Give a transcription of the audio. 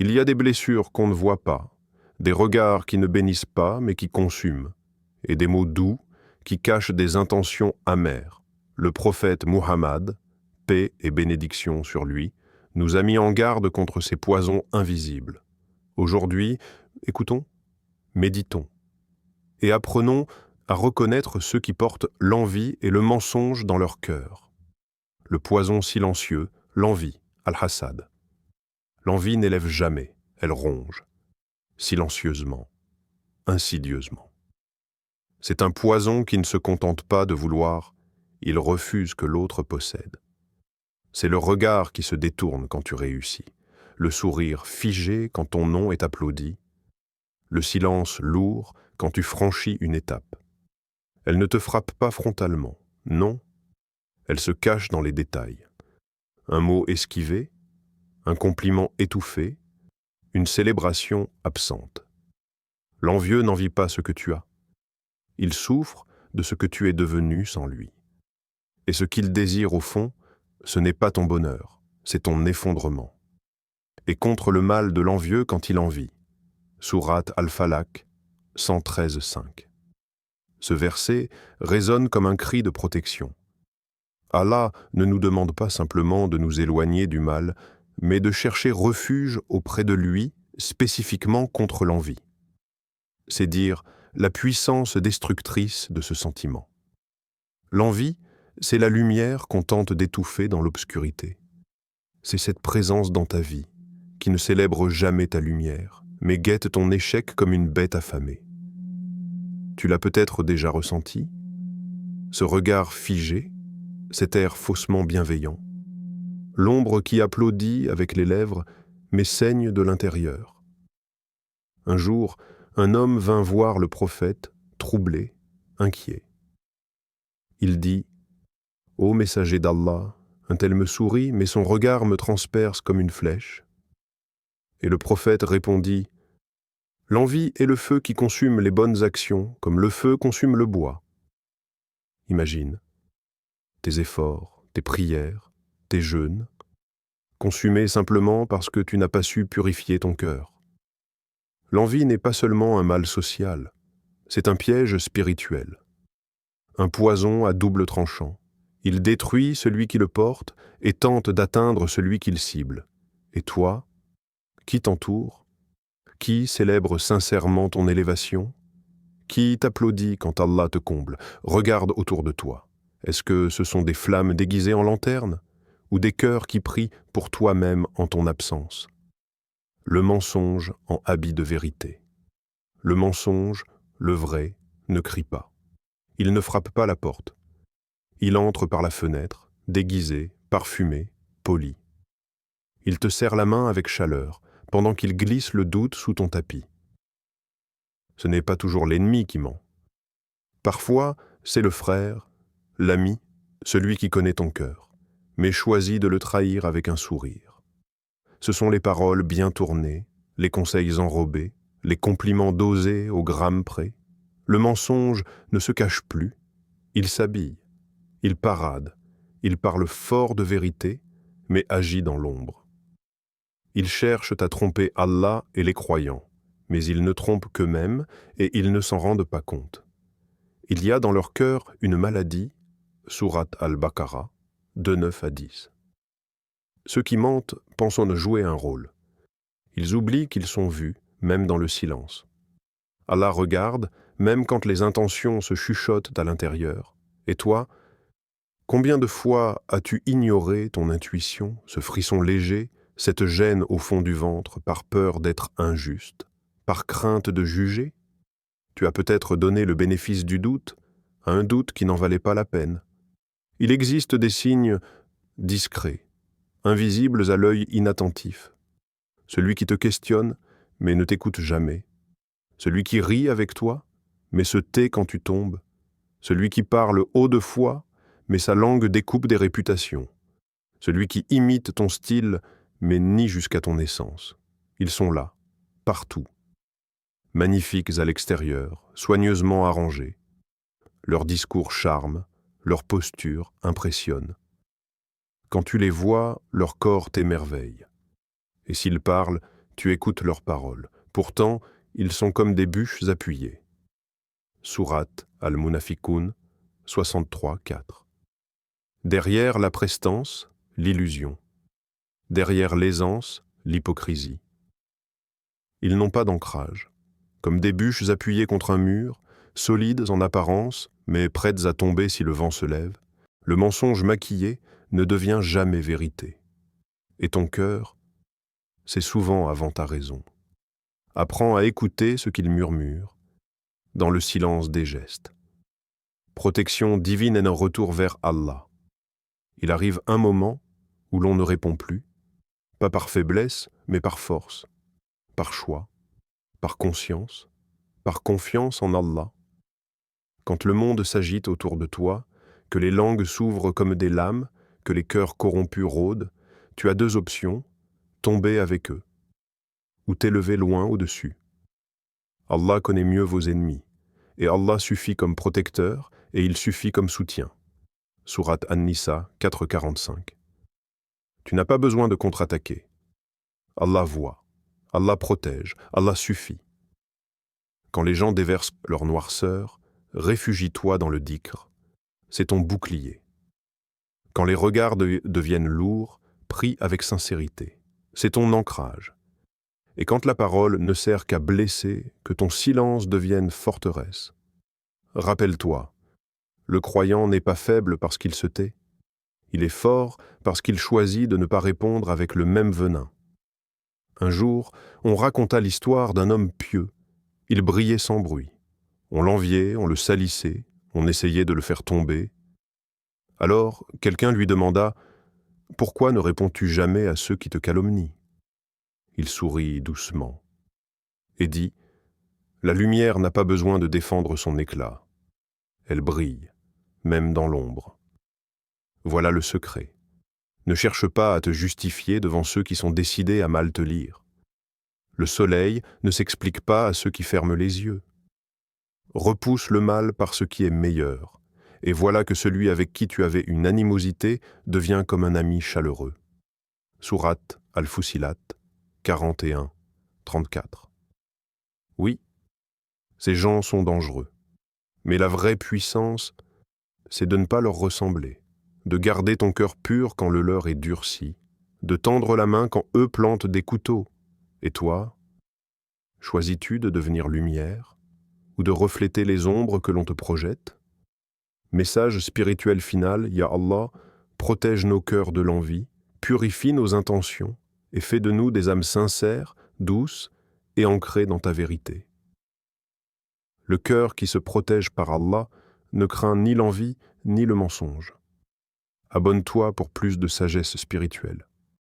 Il y a des blessures qu'on ne voit pas, des regards qui ne bénissent pas mais qui consument, et des mots doux qui cachent des intentions amères. Le prophète Muhammad, paix et bénédiction sur lui, nous a mis en garde contre ces poisons invisibles. Aujourd'hui, écoutons, méditons, et apprenons à reconnaître ceux qui portent l'envie et le mensonge dans leur cœur. Le poison silencieux, l'envie, al-Hassad. L'envie n'élève jamais, elle ronge, silencieusement, insidieusement. C'est un poison qui ne se contente pas de vouloir, il refuse que l'autre possède. C'est le regard qui se détourne quand tu réussis, le sourire figé quand ton nom est applaudi, le silence lourd quand tu franchis une étape. Elle ne te frappe pas frontalement, non, elle se cache dans les détails. Un mot esquivé, un compliment étouffé, une célébration absente. L'envieux n'envie pas ce que tu as. Il souffre de ce que tu es devenu sans lui. Et ce qu'il désire au fond, ce n'est pas ton bonheur, c'est ton effondrement. Et contre le mal de l'envieux quand il envie. Sourate Al-Falaq, 113,5. Ce verset résonne comme un cri de protection. Allah ne nous demande pas simplement de nous éloigner du mal, mais de chercher refuge auprès de lui, spécifiquement contre l'envie. C'est dire la puissance destructrice de ce sentiment. L'envie, c'est la lumière qu'on tente d'étouffer dans l'obscurité. C'est cette présence dans ta vie qui ne célèbre jamais ta lumière, mais guette ton échec comme une bête affamée. Tu l'as peut-être déjà ressenti, ce regard figé, cet air faussement bienveillant, l'ombre qui applaudit avec les lèvres, mais saigne de l'intérieur. Un jour, un homme vint voir le prophète, troublé, inquiet. Il dit « Ô messager d'Allah, un tel me sourit, mais son regard me transperce comme une flèche. » Et le prophète répondit « L'envie est le feu qui consume les bonnes actions, comme le feu consume le bois. » Imagine tes efforts, tes prières, tes jeûnes, consumés simplement parce que tu n'as pas su purifier ton cœur. L'envie n'est pas seulement un mal social, c'est un piège spirituel. Un poison à double tranchant. Il détruit celui qui le porte et tente d'atteindre celui qu'il cible. Et toi, qui t'entoure? Qui célèbre sincèrement ton élévation? Qui t'applaudit quand Allah te comble? Regarde autour de toi. Est-ce que ce sont des flammes déguisées en lanternes ou des cœurs qui prient pour toi-même en ton absence? Le mensonge en habit de vérité. Le mensonge, le vrai, ne crie pas. Il ne frappe pas la porte. Il entre par la fenêtre, déguisé, parfumé, poli. Il te serre la main avec chaleur, pendant qu'il glisse le doute sous ton tapis. Ce n'est pas toujours l'ennemi qui ment. Parfois, c'est le frère, l'ami, celui qui connaît ton cœur, mais choisit de le trahir avec un sourire. Ce sont les paroles bien tournées, les conseils enrobés, les compliments dosés au gramme près. Le mensonge ne se cache plus, il s'habille, il parade, il parle fort de vérité, mais agit dans l'ombre. Ils cherchent à tromper Allah et les croyants, mais ils ne trompent qu'eux-mêmes et ils ne s'en rendent pas compte. Il y a dans leur cœur une maladie, Sourate Al-Baqarah, de 9 à 10. Ceux qui mentent pensent en jouer un rôle. Ils oublient qu'ils sont vus, même dans le silence. Allah regarde, même quand les intentions se chuchotent à l'intérieur. Et toi, combien de fois as-tu ignoré ton intuition, ce frisson léger, cette gêne au fond du ventre par peur d'être injuste, par crainte de juger? Tu as peut-être donné le bénéfice du doute, à un doute qui n'en valait pas la peine. Il existe des signes discrets, invisibles à l'œil inattentif. Celui qui te questionne, mais ne t'écoute jamais. Celui qui rit avec toi, mais se tait quand tu tombes. Celui qui parle haut de foi, mais sa langue découpe des réputations. Celui qui imite ton style, mais nie jusqu'à ton essence. Ils sont là, partout. Magnifiques à l'extérieur, soigneusement arrangés. Leur discours charme, leur posture impressionne. Quand tu les vois, leur corps t'émerveille. Et s'ils parlent, Tu écoutes leurs paroles. Pourtant, ils sont comme des bûches appuyées. Sourate Al-Munafiqun 63:4. Derrière la prestance, l'illusion. Derrière l'aisance, l'hypocrisie. Ils n'ont pas d'ancrage. Comme des bûches appuyées contre un mur, solides en apparence, mais prêtes à tomber si le vent se lève, le mensonge maquillé ne devient jamais vérité. Et ton cœur, c'est souvent avant ta raison. Apprends à écouter ce qu'il murmure, dans le silence des gestes. Protection divine et un retour vers Allah. Il arrive un moment où l'on ne répond plus, pas par faiblesse, mais par force, par choix, par conscience, par confiance en Allah. Quand le monde s'agite autour de toi, que les langues s'ouvrent comme des lames, que les cœurs corrompus rôdent, tu as deux options, tomber avec eux, ou t'élever loin au-dessus. Allah connaît mieux vos ennemis, et Allah suffit comme protecteur, et il suffit comme soutien. Sourate An-Nisa 4:45. Tu n'as pas besoin de contre-attaquer. Allah voit, Allah protège, Allah suffit. Quand les gens déversent leur noirceur, réfugie-toi dans le dhikr, c'est ton bouclier. Quand les regards deviennent lourds, prie avec sincérité, c'est ton ancrage. Et quand la parole ne sert qu'à blesser, que ton silence devienne forteresse. Rappelle-toi, le croyant n'est pas faible parce qu'il se tait, il est fort parce qu'il choisit de ne pas répondre avec le même venin. Un jour, on raconta l'histoire d'un homme pieux. Il brillait sans bruit. On l'enviait, on le salissait, on essayait de le faire tomber. Alors, quelqu'un lui demanda « Pourquoi ne réponds-tu jamais à ceux qui te calomnient ?» Il sourit doucement et dit « La lumière n'a pas besoin de défendre son éclat. Elle brille, même dans l'ombre. Voilà le secret. Ne cherche pas à te justifier devant ceux qui sont décidés à mal te lire. Le soleil ne s'explique pas à ceux qui ferment les yeux. Repousse le mal par ce qui est meilleur, et voilà que celui avec qui tu avais une animosité devient comme un ami chaleureux. » Sourate Al-Fussilat 41:34. Oui, ces gens sont dangereux, mais la vraie puissance, c'est de ne pas leur ressembler, de garder ton cœur pur quand le leur est durci, de tendre la main quand eux plantent des couteaux. Et toi, choisis-tu de devenir lumière ou de refléter les ombres que l'on te projette? Message spirituel final, Ya Allah, protège nos cœurs de l'envie, purifie nos intentions et fais de nous des âmes sincères, douces et ancrées dans ta vérité. Le cœur qui se protège par Allah ne craint ni l'envie ni le mensonge. Abonne-toi pour plus de sagesse spirituelle.